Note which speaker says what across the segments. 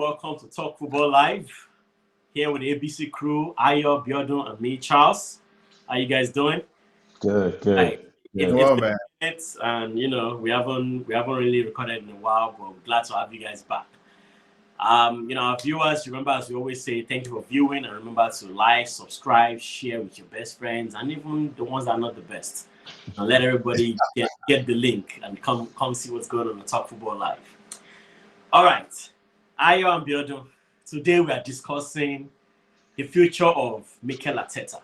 Speaker 1: welcome to Talk Futbol Live. Here with the ABC crew, Ayo, Biodun, and me, Charles. How you guys doing?
Speaker 2: Good.
Speaker 1: It's been a minute, and we haven't really recorded in a while, but we're glad to have you guys back. Our viewers, remember, as we always say, thank you for viewing, and remember to like, subscribe, share with your best friends, and even the ones that are not the best. And let everybody get the link and come see what's going on Talk Futbol Live. All right, Ayo and Biodun. Today we are discussing the future of Mikel Arteta.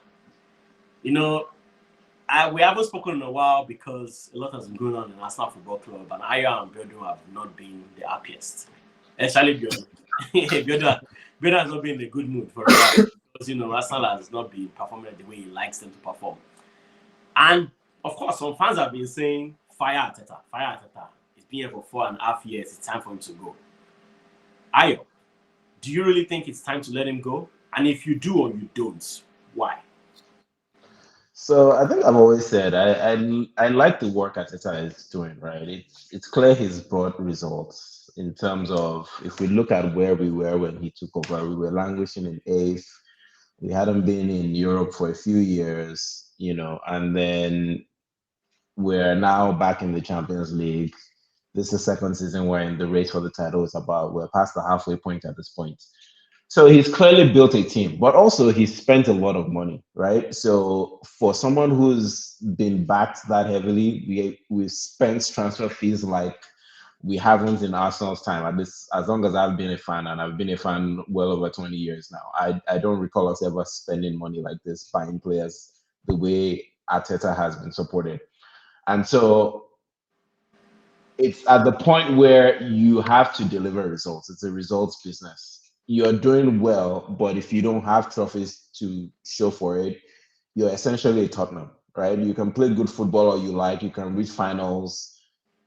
Speaker 1: We haven't spoken in a while because a lot has been going on in Arsenal Football Club, and Ayo and Biodun have not been the happiest. Especially Biodun. Biodun has not been in a good mood for a while because Arsenal has not been performing the way he likes them to perform. And of course, some fans have been saying, "Fire Arteta, fire Arteta. He's been here for 4.5 years. It's time for him to go." Ayo, do you really think it's time to let him go? And if you do or you don't, why?
Speaker 2: So I think I've always said I like the work Arteta is doing, right? It's clear he's brought results in terms of if we look at where we were when he took over, we were languishing in eighth. We hadn't been in Europe for a few years, and then we're now back in the Champions League. This is the second season we're in the race for the title. We're past the halfway point at this point. So he's clearly built a team, but also he spent a lot of money, right? So for someone who's been backed that heavily, we've spent transfer fees like we haven't in Arsenal's time. At least as long as I've been a fan, and I've been a fan well over 20 years now. I don't recall us ever spending money like this, buying players the way Arteta has been supported. And so it's at the point where you have to deliver results. It's a results business. You're doing well, but if you don't have trophies to show for it, you're essentially a Tottenham, right? You can play good football all you like, you can reach finals,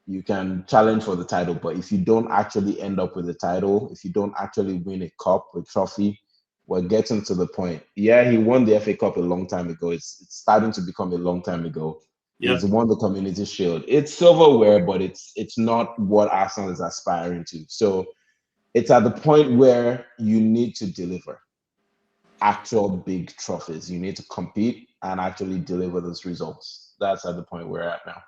Speaker 2: you can challenge for the title, but if you don't actually end up with the title, if you don't actually win a cup, a trophy, we're getting to the point. Yeah, he won the FA Cup a long time ago. It's starting to become a long time ago.
Speaker 1: Yeah.
Speaker 2: He's won the Community Shield. It's silverware, but it's not what Arsenal is aspiring to. So it's at the point where you need to deliver actual big trophies. You need to compete and actually deliver those results. That's at the point we're at now.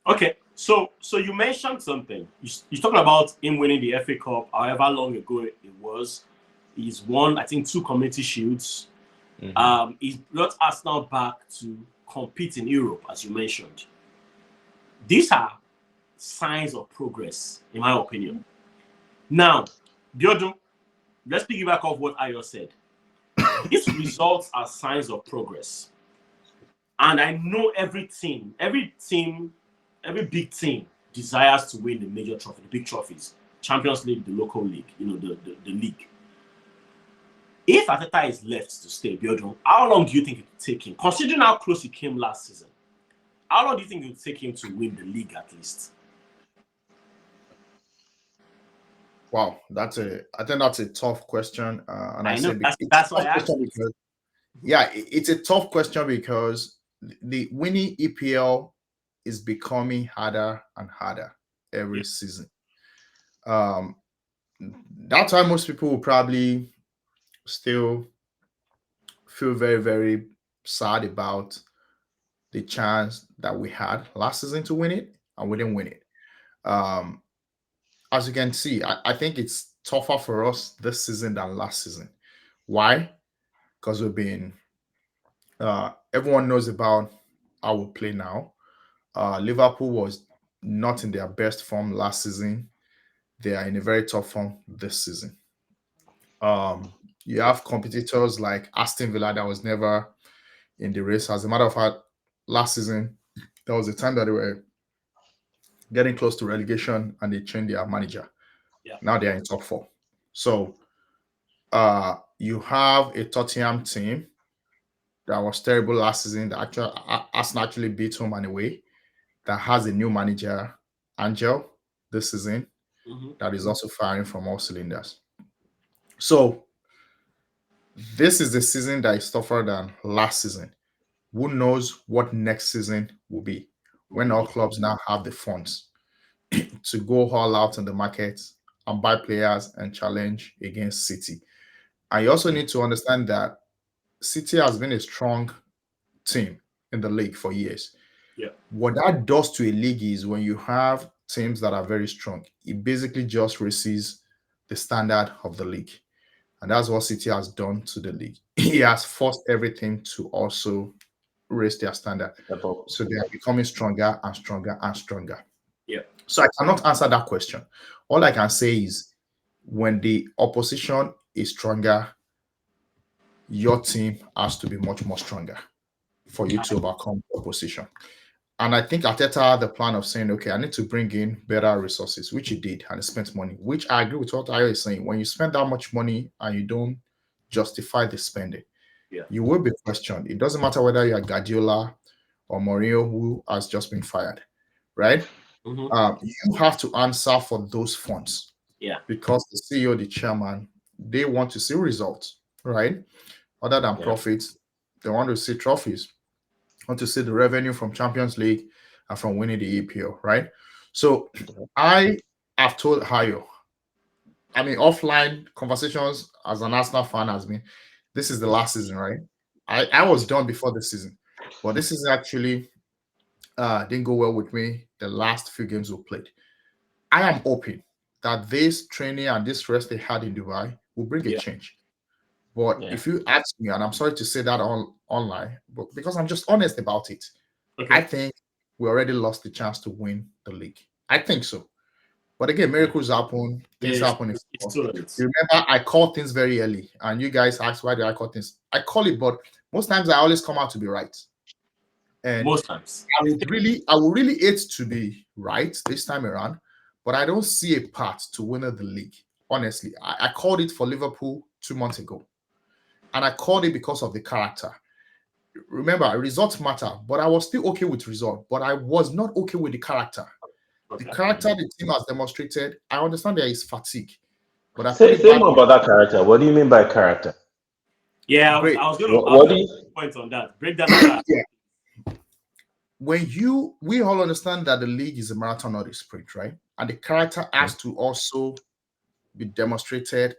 Speaker 1: Okay, so you mentioned something. You're talking about him winning the FA Cup, however long ago it was. He's won, I think, 2 Community Shields. Mm-hmm. He's brought Arsenal back to compete in Europe, as you mentioned. These are signs of progress, in my opinion. Now, Biodun, let's piggyback off what Ayo said. These results are signs of progress. And I know every big team desires to win the major trophy, the big trophies, Champions League, the local league, the league. If Arteta is left to stay, Biodun, how long do you think it will take him? Considering how close he came last season, how long do you think it will take him to win the league at least?
Speaker 3: Wow, I think that's a tough question, and
Speaker 1: I know that's why I asked.
Speaker 3: It's a tough question because the winning EPL is becoming harder and harder every season. That's why most people will probably still feel very, very sad about the chance that we had last season to win it, and we didn't win it. As you can see, I think it's tougher for us this season than last season. Why? Because we've been everyone knows about how we play now. Liverpool was not in their best form last season. They are in a very tough form this season. You have competitors like Aston Villa that was never in the race. As a matter of fact, last season, there was a time that they were getting close to relegation and they changed their manager.
Speaker 1: Yeah.
Speaker 3: Now they are in top 4. So you have a Tottenham team that was terrible last season that Arsenal actually beat home and away, that has a new manager, Angel, this season, that is also firing from all cylinders. So this is the season that is tougher than last season. Who knows what next season will be when all clubs now have the funds to go all out in the market and buy players and challenge against City. And you also need to understand that City has been a strong team in the league for years.
Speaker 1: Yeah.
Speaker 3: What that does to a league is when you have teams that are very strong, it basically just raises the standard of the league. And that's what City has done to the league. He has forced everything to also raise their standard. So they are becoming stronger and stronger and stronger.
Speaker 1: Yeah.
Speaker 3: So I cannot answer that question. All I can say is when the opposition is stronger, your team has to be much more stronger for you to overcome the opposition. And I think Arteta had the plan of saying, okay, I need to bring in better resources, which he did, and he spent money, which I agree with what Ayo is saying. When you spend that much money and you don't justify the spending, you will be questioned. It doesn't matter whether you're Guardiola or Mourinho, who has just been fired, right? You have to answer for those funds.
Speaker 1: Yeah.
Speaker 3: Because the CEO, the chairman, they want to see results, right? Other than profits, they want to see trophies, want to see the revenue from Champions League and from winning the EPL, right? So I have told Hayo, I mean, offline conversations as an Arsenal fan has been, this is the last season, right? I was done before the season, but this is actually didn't go well with me the last few games we played. I am hoping that this training and this rest they had in Dubai will bring a change. But if you ask me, and I'm sorry to say that online, but because I'm just honest about it, I think we already lost the chance to win the league. I think so. But again, miracles happen, things happen. Remember, I call things very early, and you guys ask why do I call things? I call it, but most times I always come out to be right. And
Speaker 1: most times
Speaker 3: I would really hate to be right this time around, but I don't see a path to winning the league. Honestly, I called it for Liverpool 2 months ago. And I called it because of the character. Remember, results matter, but I was still okay with result. But I was not okay with the character. The character the team has demonstrated, I understand there is fatigue. But I
Speaker 2: say more about that character. What do you mean by character?
Speaker 1: Yeah, I was going to point on that. Break down that.
Speaker 3: When we all understand that the league is a marathon, not a sprint, right? And the character has to also be demonstrated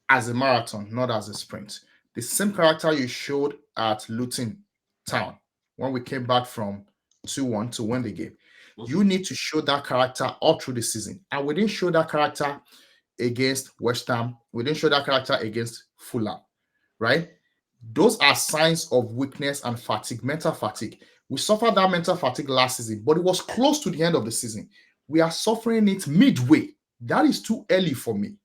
Speaker 3: as a marathon, not as a sprint. The same character you showed at Luton Town when we came back from 2-1 to win the game. You need to show that character all through the season. And we didn't show that character against West Ham. We didn't show that character against Fulham, right? Those are signs of weakness and fatigue, mental fatigue. We suffered that mental fatigue last season, but it was close to the end of the season. We are suffering it midway. That is too early for me.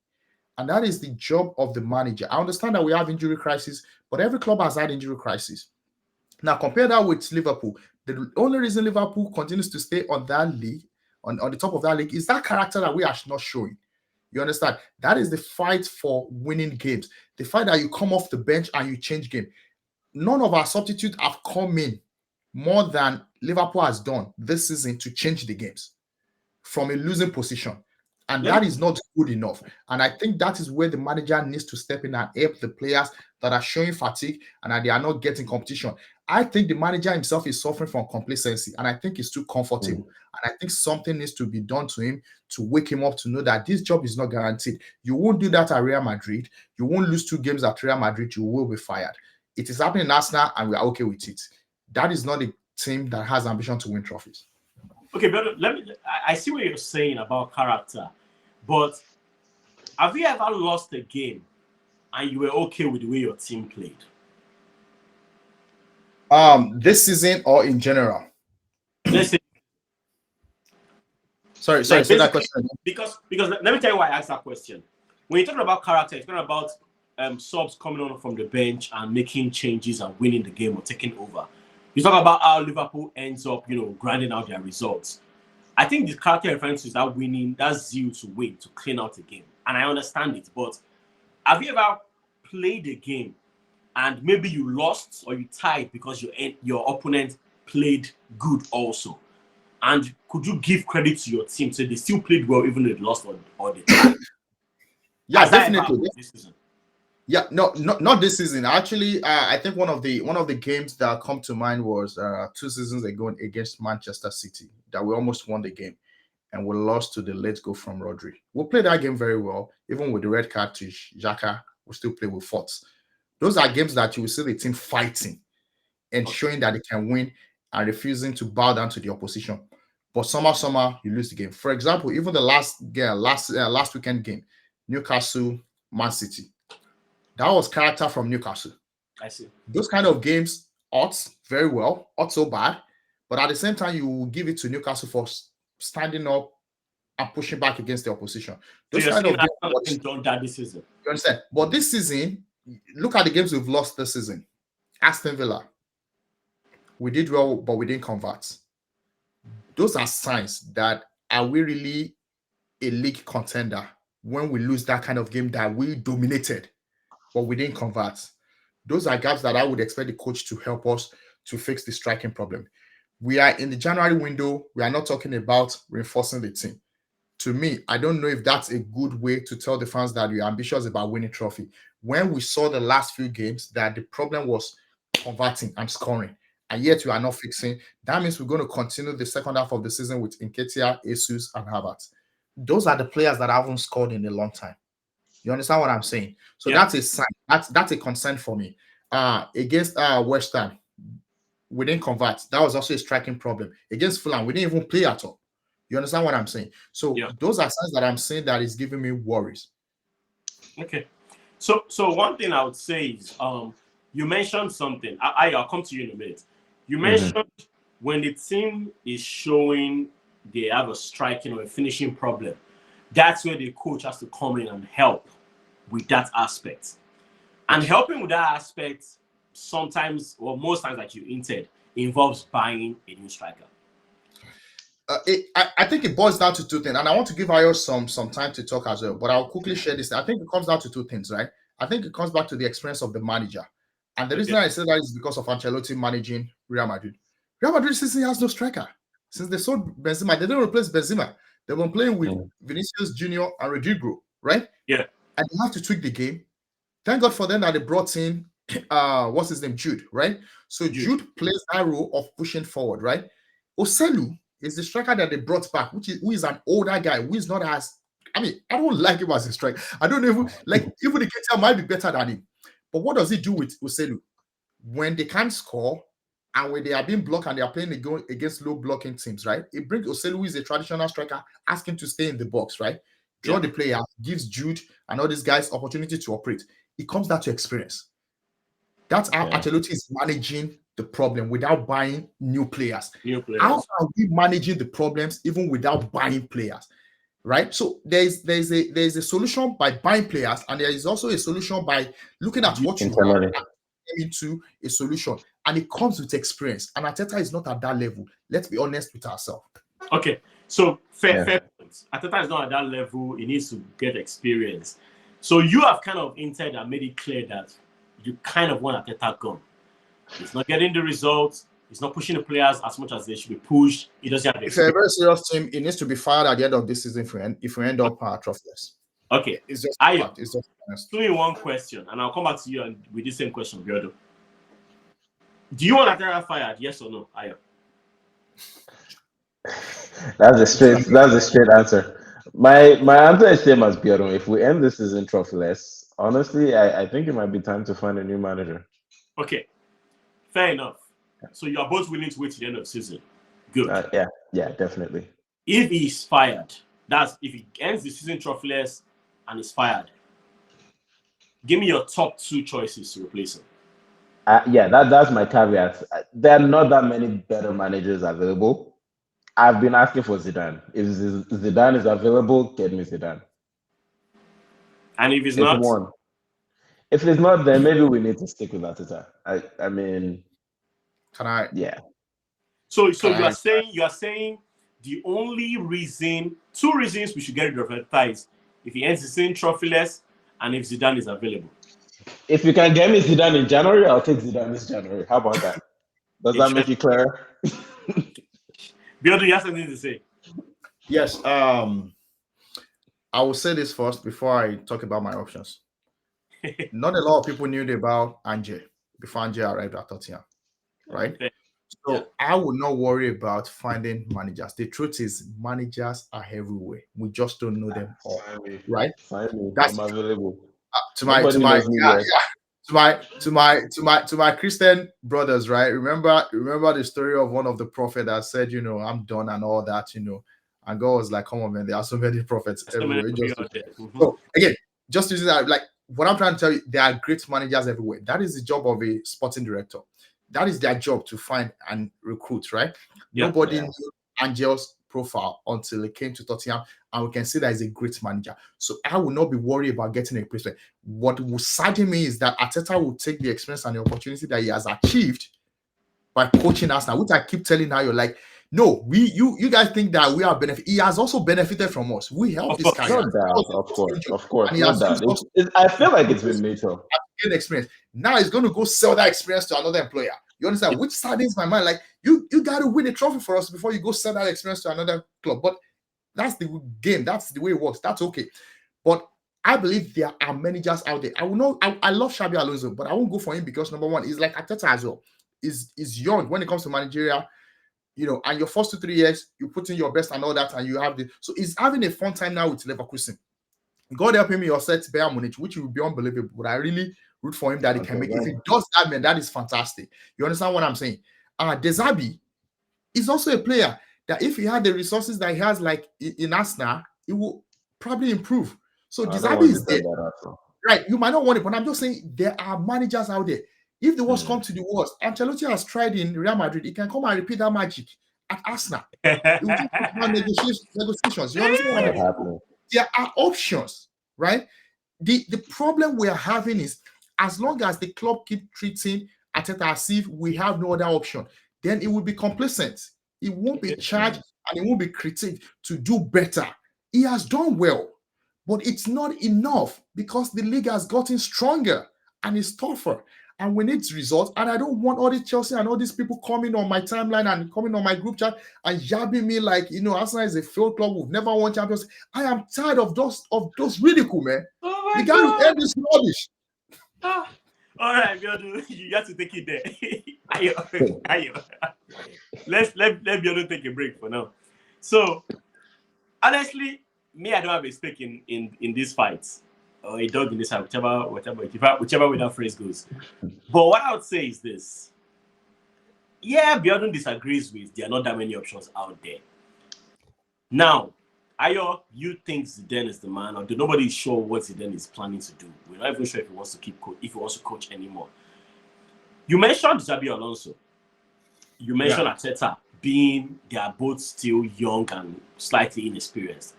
Speaker 3: And that is the job of the manager. I understand that we have injury crisis, but every club has had injury crisis. Now, compare that with Liverpool. The only reason Liverpool continues to stay on that league, on the top of that league, is that character that we are not showing. You understand? That is the fight for winning games. The fight that you come off the bench and you change game. None of our substitutes have come in more than Liverpool has done this season to change the games from a losing position. And that is not good enough. And I think that is where the manager needs to step in and help the players that are showing fatigue and that they are not getting competition. I think the manager himself is suffering from complacency, and I think he's too comfortable. And I think something needs to be done to him to wake him up to know that this job is not guaranteed. You won't do that at Real Madrid. You won't lose 2 games at Real Madrid. You will be fired. It is happening in Arsenal, and we are okay with it. That is not a team that has ambition to win trophies.
Speaker 1: Okay, but I see what you're saying about character, but have you ever lost a game and you were okay with the way your team played?
Speaker 3: This season or in general?
Speaker 1: Listen.
Speaker 3: Sorry, say that question.
Speaker 1: Because let me tell you why I asked that question. When you're talking about character, it's not about subs coming on from the bench and making changes and winning the game or taking over. You talk about how Liverpool ends up, grinding out their results. I think the character reference is that winning, that zeal to win, to clean out the game. And I understand it, but have you ever played a game and maybe you lost or you tied because your opponent played good also? And could you give credit to your team so they still played well even though they lost or they tied?
Speaker 3: Yeah, definitely. This season? Yeah, no, not this season. Actually, I think one of the games that come to mind was 2 seasons ago against Manchester City that we almost won the game. and we lost to the late goal from Rodri. We played that game very well, even with the red card to Xhaka. We still play with forts. Those are games that you will see the team fighting and showing that they can win and refusing to bow down to the opposition. But somehow you lose the game. For example, even the last weekend game, Newcastle, Man City, that was character from Newcastle.
Speaker 1: I see.
Speaker 3: Those kind of games ought very well, ought so bad, but at the same time, you will give it to Newcastle for standing up and pushing back against the opposition. Those
Speaker 1: so
Speaker 3: kind of
Speaker 1: games done that this season.
Speaker 3: You understand? But this season, look at the games we've lost this season. Aston Villa, we did well, but we didn't convert. Those are signs that are we really a league contender when we lose that kind of game that we dominated, but we didn't convert. Those are gaps that I would expect the coach to help us to fix the striking problem. We are in the January window. We are not talking about reinforcing the team. To me, I don't know if that's a good way to tell the fans that you're ambitious about winning trophy. When we saw the last few games that the problem was converting and scoring, and yet you are not fixing, that means we're going to continue the second half of the season with Nketiah, Jesus, and Havertz. Those are the players that haven't scored in a long time. You understand what I'm saying? So that's a sign. That's a concern for me. Against West Ham, we didn't convert. That was also a striking problem. Against Fulham, we didn't even play at all. You understand what I'm saying? So those are signs that I'm saying that is giving me worries.
Speaker 1: Okay. So one thing I would say is you mentioned something. I'll come to you in a minute. You mentioned when the team is showing they have a striking or a finishing problem, that's where the coach has to come in and help with that aspect. And helping with that aspect sometimes, or most times that you hinted, involves buying a new striker.
Speaker 3: I think it boils down to two things, and I want to give Ayo some time to talk as well, but I'll quickly share this. I think it comes down to two things, right? I think it comes back to the experience of the manager. And the reason I say that is because of Ancelotti managing Real Madrid. Real Madrid season has no striker. Since they sold Benzema, they didn't replace Benzema. They've been playing with Vinicius Junior and Rodrigo, right?
Speaker 1: Yeah.
Speaker 3: And they have to tweak the game. Thank God for them that they brought in, what's his name, Jude, right? So Jude plays that role of pushing forward, right? Oselu is the striker that they brought back, who is an older guy, who is not as, I mean, I don't like him as a striker. I don't know even the Keita might be better than him. But what does he do with Oselu? When they can't score and when they are being blocked and they are playing against low blocking teams, right? It brings Oselu, who is a traditional striker, ask him to stay in the box, right? Draw the player, gives Jude and all these guys opportunity to operate. It comes down to experience. That's how Ancelotti is managing the problem without buying new players. How are we managing the problems even without buying players? Right? So there's a solution by buying players, and there is also a solution by looking at what you have into a solution. And it comes with experience. And Arteta is not at that level. Let's be honest with ourselves.
Speaker 1: Okay. So fair points. Arteta is not at that level. He needs to get experience. So you have kind of hinted and made it clear that you kind of want Arteta gone. He's not getting the results. He's not pushing the players as much as they should be pushed. He doesn't have the
Speaker 3: experience. If you're a very serious team, it needs to be fired at the end of this season if we end up trophyless.
Speaker 1: Okay.
Speaker 3: It's just
Speaker 1: honest. 2-in-1 question, and I'll come back to you with the same question, Biodo. Do you want Arteta fired? Yes or no, Ayo?
Speaker 2: That's a straight answer. My answer is same as Biodo. If we end this season trophyless, honestly, I think it might be time to find a new manager.
Speaker 1: Okay. Fair enough. So you are both willing to wait to the end of the season. Good.
Speaker 2: Yeah, definitely.
Speaker 1: If he's fired, that's if he ends the season trophyless and is fired, give me your top 2 choices to replace him.
Speaker 2: That's my caveat. There are not that many better managers available. I've been asking for Zidane. If Zidane is available, get me Zidane.
Speaker 1: And if he's not?
Speaker 2: If it's not, then maybe we need to stick with Arteta. I mean...
Speaker 3: Can I?
Speaker 2: Yeah.
Speaker 1: So you are saying the only reason, 2 reasons we should get rid of Arteta is if he ends the season trophyless and if Zidane is available.
Speaker 2: If you can get me Zidane in January, I'll take Zidane this January. How about that? Does that make it clear?
Speaker 1: Biodo, you have something to say?
Speaker 3: Yes. I will say this first before I talk about my options. Not a lot of people knew about Ange before Ange arrived at Tottenham. Right?
Speaker 1: Okay.
Speaker 3: So I would not worry about finding managers. The truth is, managers are everywhere. We just don't know them all, right?
Speaker 2: I'm available.
Speaker 3: To my Christian brothers, right? Remember the story of one of the prophets that said, I'm done and all that, and God was like, come on, man, there are so many prophets everywhere. So again, just using that, like what I'm trying to tell you, there are great managers everywhere. That is the job of a sporting director. That is their job, to find and recruit, right? Nobody knew Angel's profile until it came to Tottenham, and we can see that he's a great manager. So I will not be worried about getting a replacement. What will sadden me is that Arteta will take the experience and the opportunity that he has achieved by coaching us now, which I keep telling now, you're like, no, you guys think that we are benefit. He has also benefited from us. We helped this guy.
Speaker 2: Of course. I feel like it's been mutual.
Speaker 3: Gain experience. Now he's going to go sell that experience to another employer. You understand? Which saddens my mind. Like you got to win a trophy for us before you go sell that experience to another club. But that's the game. That's the way it works. That's okay. But I believe there are managers out there. I love Xabi Alonso, but I won't go for him because number one, he's like Arteta as well. Is young when it comes to managerial, and your first 2-3 years, you put in your best and all that, and you have so he's having a fun time now with Leverkusen. God helping me, your set Bayern Munich, which will be unbelievable. But I really root for him that he can make. If he does that, man, that is fantastic. You understand what I'm saying? De Zerbi is also a player that if he had the resources that he has, like in Arsenal, it will probably improve. So De Zerbi is there. Right. You might not want it, but I'm just saying there are managers out there. If the worst come to the worst, Ancelotti has tried in Real Madrid, he can come and repeat that magic at Arsenal. Negotiations. You understand what I'm saying? There are options, right? The problem we are having is, as long as the club keep treating Arteta as if we have no other option, then it will be complacent. It won't be charged and it won't be critiqued to do better. He has done well, but it's not enough because the league has gotten stronger and it's tougher. And we need results. And I don't want all these Chelsea and all these people coming on my timeline and coming on my group chat and yabbing me like, Arsenal is a failed club. We've never won champions. I am tired of those ridicule, man. You got to end this rubbish.
Speaker 1: All right, Biodu, you got to take it there. Ayo. Let Biodu take a break for now. So, honestly, me, I don't have a stake in these fights. Or a dog in this house, whichever way that phrase goes. But what I would say is this. Yeah, Biodu disagrees with there are not that many options out there. Now, Ayo, you think Zidane is the man, or nobody is sure what Zidane is planning to do? We're not even sure if he wants to coach anymore. You mentioned Xabi Alonso. You mentioned Arteta being they are both still young and slightly inexperienced.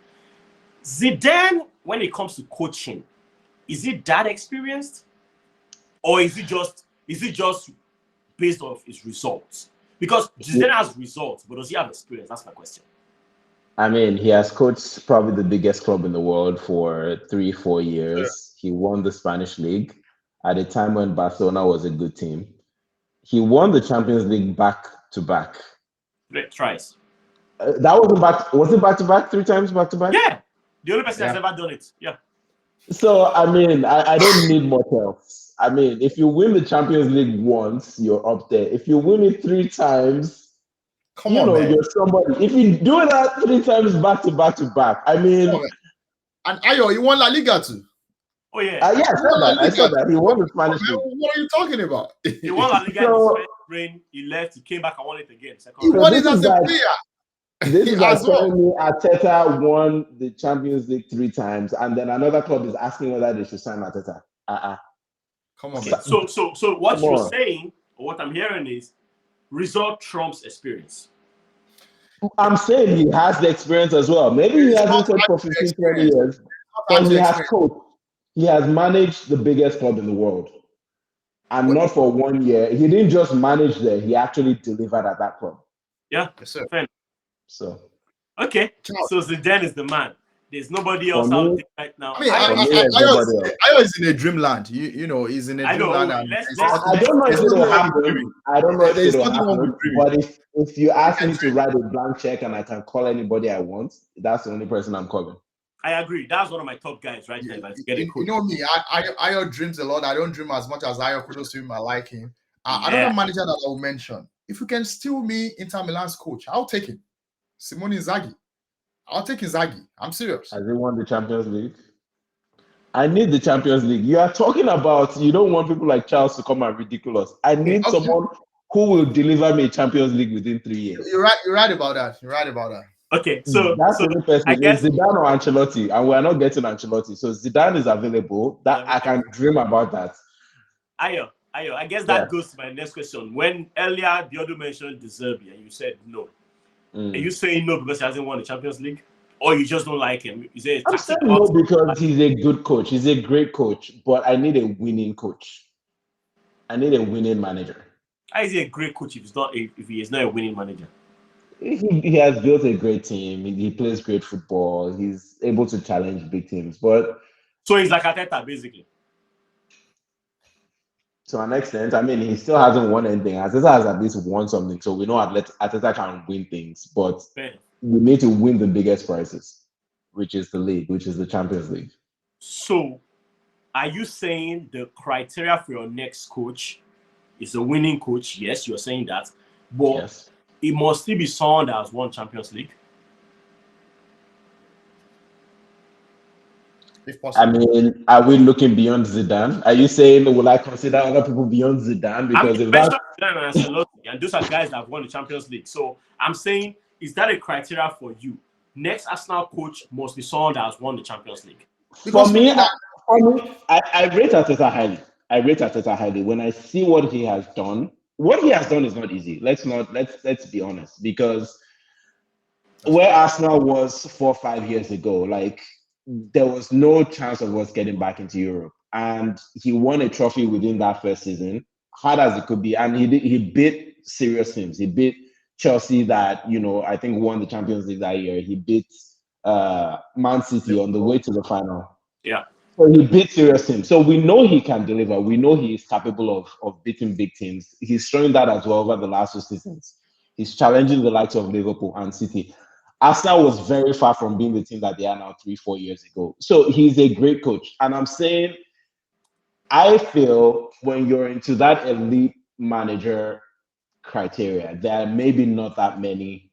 Speaker 1: Zidane, when it comes to coaching, is it that experienced, or is it just based off his results? Because Zidane has results, but does he have experience? That's my question.
Speaker 2: I mean, he has coached probably the biggest club in the world for 3-4 years. Sure. He won the Spanish league at a time when Barcelona was a good team. He won the Champions League back to back.
Speaker 1: Twice.
Speaker 2: That wasn't back. Was it back to back? 3 times back to back?
Speaker 1: Yeah. The only person that's ever done it. Yeah.
Speaker 2: So, I mean, I don't need much else. I mean, if you win the Champions League once, you're up there. If you win it 3 times, man. You're somebody. If you do that 3 times back to back to back, I mean.
Speaker 3: And Ayo, you won La Liga too.
Speaker 1: Oh, yeah.
Speaker 2: Yeah, I saw that. He won the Spanish league.
Speaker 3: What are you talking about?
Speaker 1: He won La Liga in his first reign. He left. He came back and won it again.
Speaker 3: He won it as a player.
Speaker 2: This is like telling me Arteta won the Champions League 3 times, and then another club is asking whether they should sign Arteta.
Speaker 3: Come on.
Speaker 1: Okay. So what you're saying, or what I'm hearing is, result trumps experience.
Speaker 2: I'm saying he has the experience as well. Maybe he hasn't coached for 15, 20 years, but he has coached. He has managed the biggest club in the world. And not for 1 year. He didn't just manage there. He actually delivered at that club.
Speaker 1: Yeah, fair.
Speaker 2: So.
Speaker 1: Okay, so Zidane is the man. There's nobody else out there right now.
Speaker 3: I mean, Ayo is in a dreamland. You know, he's in a dreamland.
Speaker 2: I don't know if it'll happen. I don't know if it'll happen. But if you ask me to write a blank check and I can call anybody I want, that's the only person I'm calling.
Speaker 1: I agree. That's one of my top guys right there.
Speaker 3: You know me, Ayo dreams a lot. I don't dream as much as Ayo. Kudos to him. I like him. Another manager that I will mention, if you can steal me Inter Milan's coach, I'll take him. Simone Inzaghi. I'll take Inzaghi. I'm serious.
Speaker 2: Has he won the Champions League? I need the Champions League. You are talking about you don't want people like Charles to come and ridiculous. I need someone who will deliver me a Champions League within 3 years.
Speaker 3: You're right about that. You're right about that.
Speaker 1: Okay, so
Speaker 2: that's the person. I guess Zidane or Ancelotti, and we're not getting Ancelotti. So Zidane is available. That I can dream about that.
Speaker 1: Ayo, I guess that goes to my next question. When earlier Biodu mentioned De Zerbi and you said no, are you saying no because he hasn't won the Champions League, or you just don't like him? You say
Speaker 2: I'm saying no because he's a good coach. He's a great coach, but I need a winning coach. I need a winning manager.
Speaker 1: How is he a great coach if he is not a winning manager?
Speaker 2: He has built a great team. He plays great football. He's able to challenge big teams. But
Speaker 1: so he's like Arteta, basically.
Speaker 2: To an extent, I mean, he still hasn't won anything. Arteta has at least won something, so we know Arteta can win things. But we need to win the biggest prizes, which is the league, which is the Champions League.
Speaker 1: So, are you saying the criteria for your next coach is a winning coach? Yes, you're saying that, but
Speaker 2: yes.
Speaker 1: It must still be someone that has won Champions League.
Speaker 3: If possible.
Speaker 2: I mean, are we looking beyond Zidane? Are you saying, will I consider other people beyond Zidane? Because if that's
Speaker 1: Zidane and those are guys that have won the Champions League. So I'm saying, is that a criteria for you? Next Arsenal coach must be someone that has won the Champions League.
Speaker 2: For me, I rate Arteta highly. I rate Arteta highly. When I see what he has done is not easy. Let's be honest, because where Arsenal was 4 or 5 years ago, like there was no chance of us getting back into Europe, and he won a trophy within that first season, hard as it could be, and he beat serious teams. He beat Chelsea that I think won the Champions League that year. He beat Man City on the way to the final.
Speaker 1: Yeah.
Speaker 2: So he beat serious teams. So we know he can deliver. We know he is capable of beating big teams. He's showing that as well over the last 2 seasons. He's challenging the likes of Liverpool and City. Arsenal was very far from being the team that they are now 3-4 years ago. So he's a great coach. And I'm saying, I feel when you're into that elite manager criteria, there are maybe not that many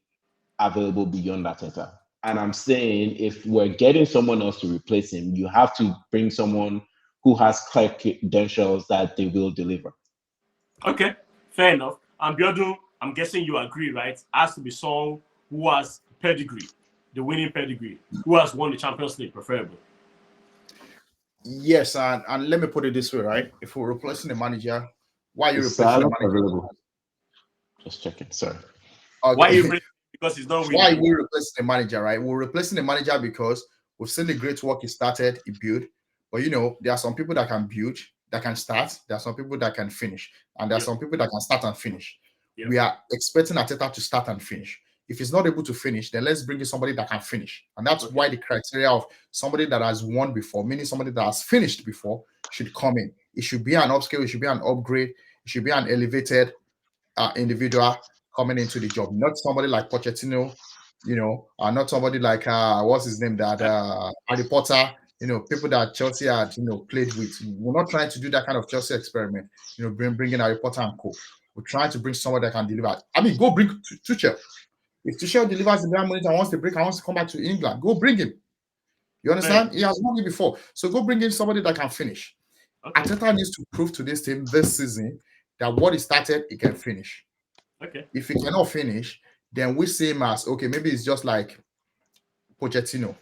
Speaker 2: available beyond Arteta. And I'm saying if we're getting someone else to replace him, you have to bring someone who has clear credentials that they will deliver.
Speaker 1: Okay, fair enough. And Biodu, I'm guessing you agree, right? Has to be someone who has pedigree, the winning pedigree, who has won the Champions League, preferably.
Speaker 3: Yes, and let me put it this way, right? If we're replacing the manager, why are you replacing the manager?
Speaker 2: Available. Just checking, sorry.
Speaker 3: Okay.
Speaker 1: Why are you because he's not winning?
Speaker 3: Why are we replacing the manager, right? We're replacing the manager because we've seen the great work he started, he built. But there are some people that can build, that can start. There are some people that can finish. And there are some people that can start and finish. Yep. We are expecting Arteta to start and finish. If he's not able to finish, then let's bring in somebody that can finish. And that's why the criteria of somebody that has won before, meaning somebody that has finished before, should come in. It should be an upscale, it should be an upgrade, it should be an elevated individual coming into the job, not somebody like Pochettino, not somebody like what's his name, that Harry Potter, people that Chelsea had played with. We're not trying to do that kind of Chelsea experiment, bringing Harry Potter and co. We're trying to bring someone that can deliver. I mean, go bring Tuchel. If Tuchel delivers the Bayern Munich and wants to break and wants to come back to England, go bring him. You understand? He has won it before, so go bring in somebody that can finish. Okay. Arteta needs to prove to this team this season that what he started, he can finish.
Speaker 1: Okay.
Speaker 3: If he cannot finish, then we see him as, okay, maybe it's just like Pochettino.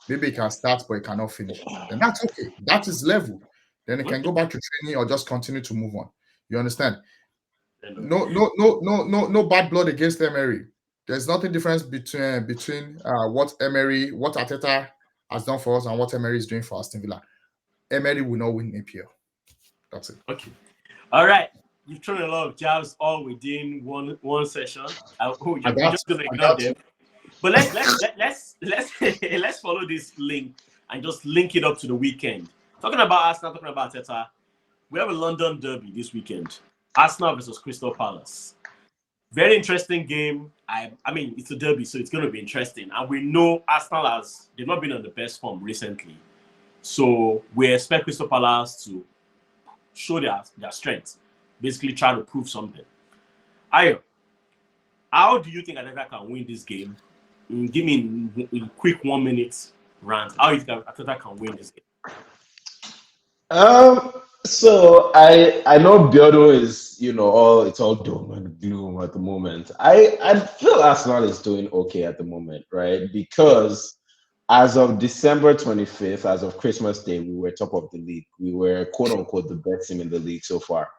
Speaker 3: Maybe he can start, but he cannot finish. Then that's okay. That is level. Then he can go back to training or just continue to move on. You understand? No bad blood against Emery. There's nothing difference between what Arteta has done for us and what Emery is doing for Aston Villa. Emery will not win APL. That's it.
Speaker 1: Okay. All right. You've thrown a lot of jabs all within one session. You're just gonna ignore them. But let's follow this link and just link it up to the weekend. Talking about Arsenal, talking about Arteta, we have a London derby this weekend. Arsenal versus Crystal Palace. Very interesting game. I mean, it's a derby, so it's going to be interesting. And we know Arsenal they've not been on the best form recently. So we expect Crystal Palace to show their strength. Basically try to prove something. Ayo, How do you think Arteta can win this game? Give me in quick 1 minute rant. How you think Arteta can win this game?
Speaker 2: So I know Biodo is, all it's all doom and gloom at the moment. I feel Arsenal is doing okay at the moment, right? Because as of December 25th, as of Christmas Day, we were top of the league. We were quote unquote the best team in the league so far.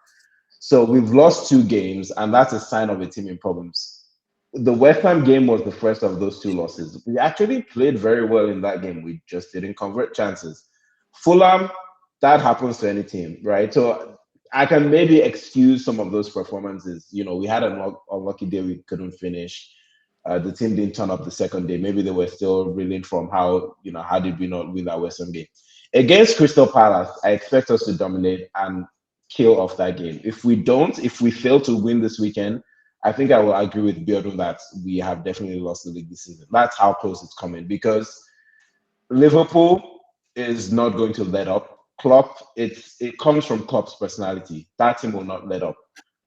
Speaker 2: So we've lost 2 games, and that's a sign of a team in problems. The West Ham game was the first of those 2 losses. We actually played very well in that game. We just didn't convert chances. Fulham, that happens to any team, right? So I can maybe excuse some of those performances. We had an unlucky day we couldn't finish. The team didn't turn up the second day. Maybe they were still reeling from how did we not win that West Ham game. Against Crystal Palace, I expect us to dominate and kill off that game. If we fail to win this weekend, I think I will agree with Bjorn that we have definitely lost the league this season. That's how close it's coming because Liverpool is not going to let up. Klopp, it comes from Klopp's personality. That team will not let up.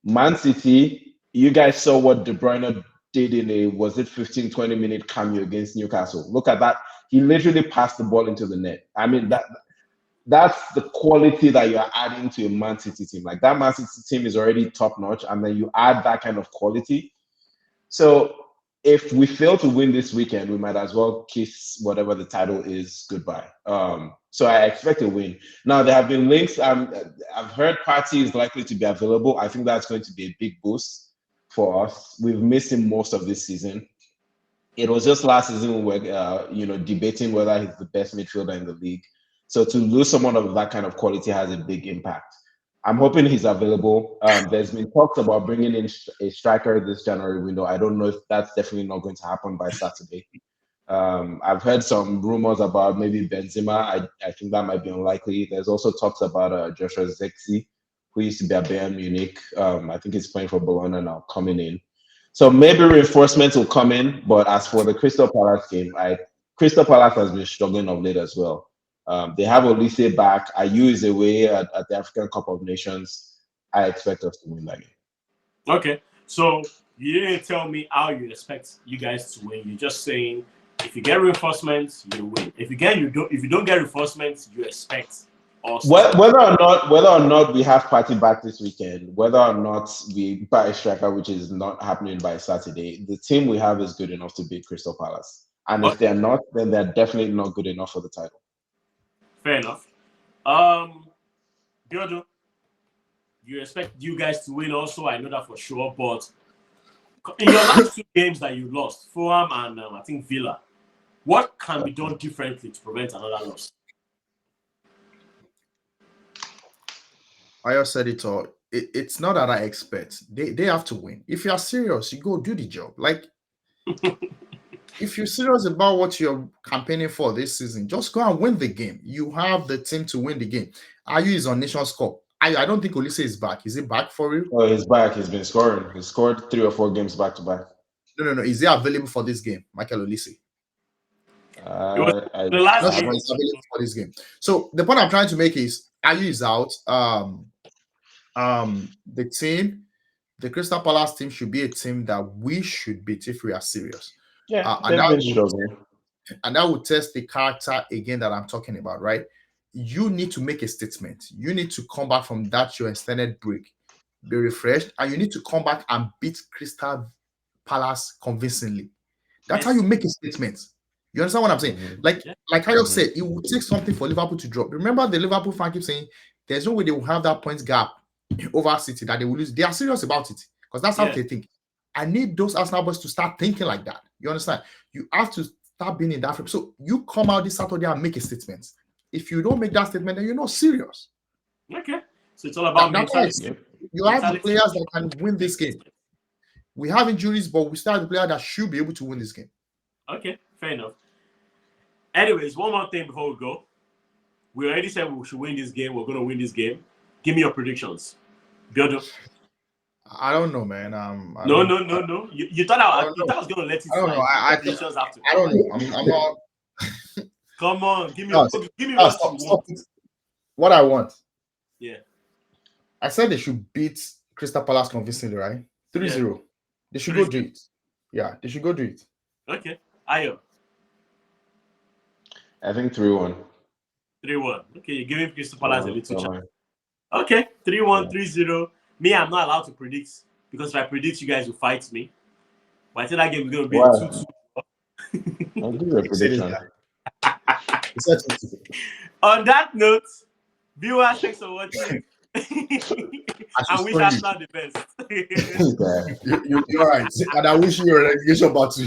Speaker 2: Man City, you guys saw what De Bruyne did in a, was it 15, 20-minute cameo against Newcastle? Look at that. He literally passed the ball into the net. I mean, that's the quality that you're adding to a Man City team. Like that Man City team is already top notch, and then you add that kind of quality. So if we fail to win this weekend, we might as well kiss whatever the title is goodbye. So I expect a win. Now there have been links. I've heard Partey is likely to be available. I think that's going to be a big boost for us. We've missed him most of this season. It was just last season we were, debating whether he's the best midfielder in the league. So to lose someone of that kind of quality has a big impact. I'm hoping he's available. There's been talks about bringing in a striker this January window. I don't know if that's definitely not going to happen by Saturday. I've heard some rumors about maybe Benzema. I think that might be unlikely. There's also talks about Joshua Zexi, who used to be at Bayern Munich. I think he's playing for Bologna now, coming in. So maybe reinforcements will come in. But as for the Crystal Palace game, Crystal Palace has been struggling of late as well. They have Olise back. Ayew is away at the African Cup of Nations. I expect us to win that game.
Speaker 1: Okay, so you didn't tell me how you expect you guys to win. You're just saying if you get reinforcements, you win. If you don't get reinforcements, you expect us.
Speaker 2: Whether or not we have Partey back this weekend, whether or not we buy a striker, which is not happening by Saturday, the team we have is good enough to beat Crystal Palace. And if they're not, then they're definitely not good enough for the title.
Speaker 1: Fair enough. Biodo, you expect you guys to win also. I know that for sure. But in your last 2 games that you lost, Fulham and I think Villa, what can be done differently to prevent another loss?
Speaker 3: I said it all. It's not that I expect. They have to win. If you are serious, you go do the job. Like, if you're serious about what you're campaigning for this season, just go and win the game. You have the team to win the game. Ayew is on Nations Cup. I don't think Olise is back. Is he back for you?
Speaker 2: Oh, he's back. He's been scoring. He scored 3 or 4 games back to back.
Speaker 3: No. Is he available for this game, Mikel Olise?
Speaker 1: The last game.
Speaker 3: He's available for this game. So the point I'm trying to make is Ayew is out. The team, the Crystal Palace team, should be a team that we should beat if we are serious.
Speaker 2: Yeah,
Speaker 3: and that would test the character again that I'm talking about, right? You need to make a statement. You need to come back from that your extended break, be refreshed, and you need to come back and beat Crystal Palace convincingly. That's how you make a statement. You understand what I'm saying?
Speaker 2: Mm-hmm.
Speaker 3: Like I said, it will take something for Liverpool to drop. Remember, the Liverpool fan keeps saying there's no way they will have that points gap over City that they will lose. They are serious about it because that's how they think. I need those Arsenal boys to start thinking like that. You understand? You have to start being in that frame. So you come out this Saturday and make a statement. If you don't make that statement, then you're not serious.
Speaker 1: Okay. So it's all about mentality.
Speaker 3: You have the players that can win this game. We have injuries, but we still have the player that should be able to win this game.
Speaker 1: Okay, fair enough. Anyways, one more thing before we go. We already said we should win this game. We're going to win this game. Give me your predictions. Biodo.
Speaker 3: I don't know, man.
Speaker 1: No. You thought I was going to let you slide.
Speaker 3: I don't know. I'm not.
Speaker 1: Come on, give me what you want.
Speaker 3: What I want.
Speaker 1: Yeah.
Speaker 3: I said they should beat Crystal Palace convincingly, right? 3-0. They should go do it. Yeah, they should go do it.
Speaker 1: Okay. Ayo.
Speaker 2: I think 3-1.
Speaker 1: 3-1. Okay, you're giving Crystal Palace a little chance.
Speaker 2: Someone.
Speaker 1: Okay, 3-1,
Speaker 2: Yeah.
Speaker 1: 3-0. Me, I'm not allowed to predict because if I predict, you guys will fight me. But I think that game is going to be a
Speaker 2: Why?
Speaker 1: 2-2.
Speaker 2: I'll give you a
Speaker 3: Say this
Speaker 2: prediction.
Speaker 3: guy. He said 2-2.
Speaker 1: On that note, viewers, thanks for watching.
Speaker 3: I
Speaker 1: and wish
Speaker 3: should
Speaker 1: Arsenal the best.
Speaker 2: Okay.
Speaker 3: You're right. And I wish you a relegation battle.